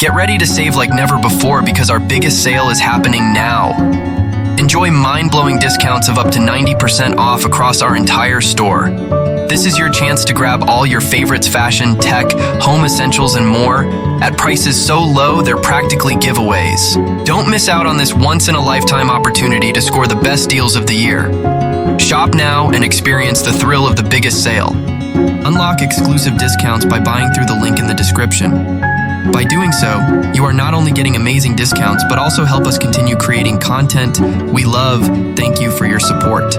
Get ready to save like never before because our biggest sale is happening now. Enjoy mind-blowing discounts of up to 90% off across our entire store. This is your chance to grab all your favorites: fashion, tech, home essentials, and more at prices so low they're practically giveaways. Don't miss out on this once-in-a-lifetime opportunity to score the best deals of the year. Shop now and experience the thrill of the biggest sale. Unlock exclusive discounts by buying through the link in the description. By doing so, you are not only getting amazing discounts, but also help us continue creating content we love. Thank you for your support.